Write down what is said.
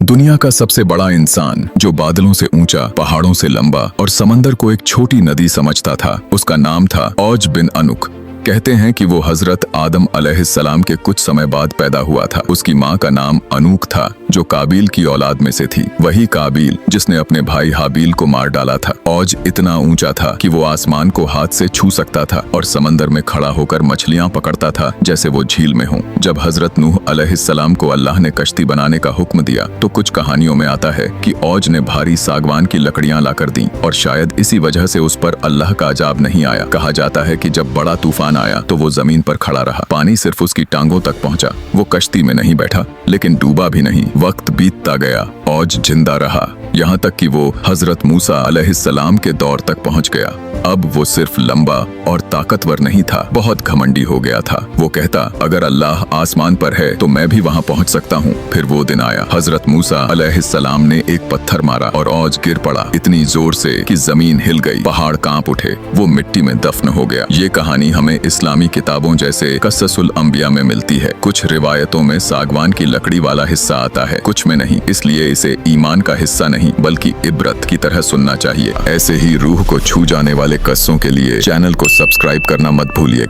दुनिया का सबसे बड़ा इंसान जो बादलों से ऊंचा, पहाड़ों से लंबा और समंदर को एक छोटी नदी समझता था, उसका नाम था औज बिन अनुक। कहते हैं कि वो हजरत आदम अलैहिस्सलाम के कुछ समय बाद पैदा हुआ था। उसकी माँ का नाम अनूक था, जो काबिल की औलाद में से थी। वही काबिल जिसने अपने भाई हाबिल को मार डाला था। औज इतना ऊंचा था कि वो आसमान को हाथ से छू सकता था और समंदर में खड़ा होकर मछलियां पकड़ता था जैसे वो झील में हो। जब हजरत नूह अलैहिस्सलाम को अल्लाह ने कश्ती बनाने का हुक्म दिया तो कुछ कहानियों में आता है कि औज ने भारी सागवान की लकड़ियां लाकर दी और शायद इसी वजह से उस पर अल्लाह का अजाब नहीं आया। कहा जाता है कि जब बड़ा तूफान आया तो वो जमीन पर खड़ा रहा। पानी सिर्फ उसकी टांगों तक पहुंचा। वो कश्ती में नहीं बैठा लेकिन डूबा भी नहीं। वक्त बीतता गया, औज जिंदा रहा, यहाँ तक कि वो हजरत मूसा अलैहिस्सलाम के दौर तक पहुंच गया। अब वो सिर्फ लंबा और ताकतवर नहीं था, बहुत घमंडी हो गया था। वो कहता, अगर अल्लाह आसमान पर है तो मैं भी वहाँ पहुंच सकता हूँ। फिर वो दिन आया, हजरत मूसा अलैहिस्सलाम ने एक पत्थर मारा और औज गिर पड़ा इतनी जोर से कि जमीन हिल गई, पहाड़ कांप उठे, वो मिट्टी में दफन हो गया। ये कहानी हमें इस्लामी किताबों जैसे क़ससुल अंबिया में मिलती है। कुछ रिवायतों में सागवान की लकड़ी वाला हिस्सा आता है, कुछ में नहीं। इसलिए इसे ईमान का हिस्सा नहीं बल्कि इबरत की तरह सुनना चाहिए। ऐसे ही रूह को छू जाने वाले किस्सों के लिए चैनल को सब्सक्राइब करना मत भूलिएगा।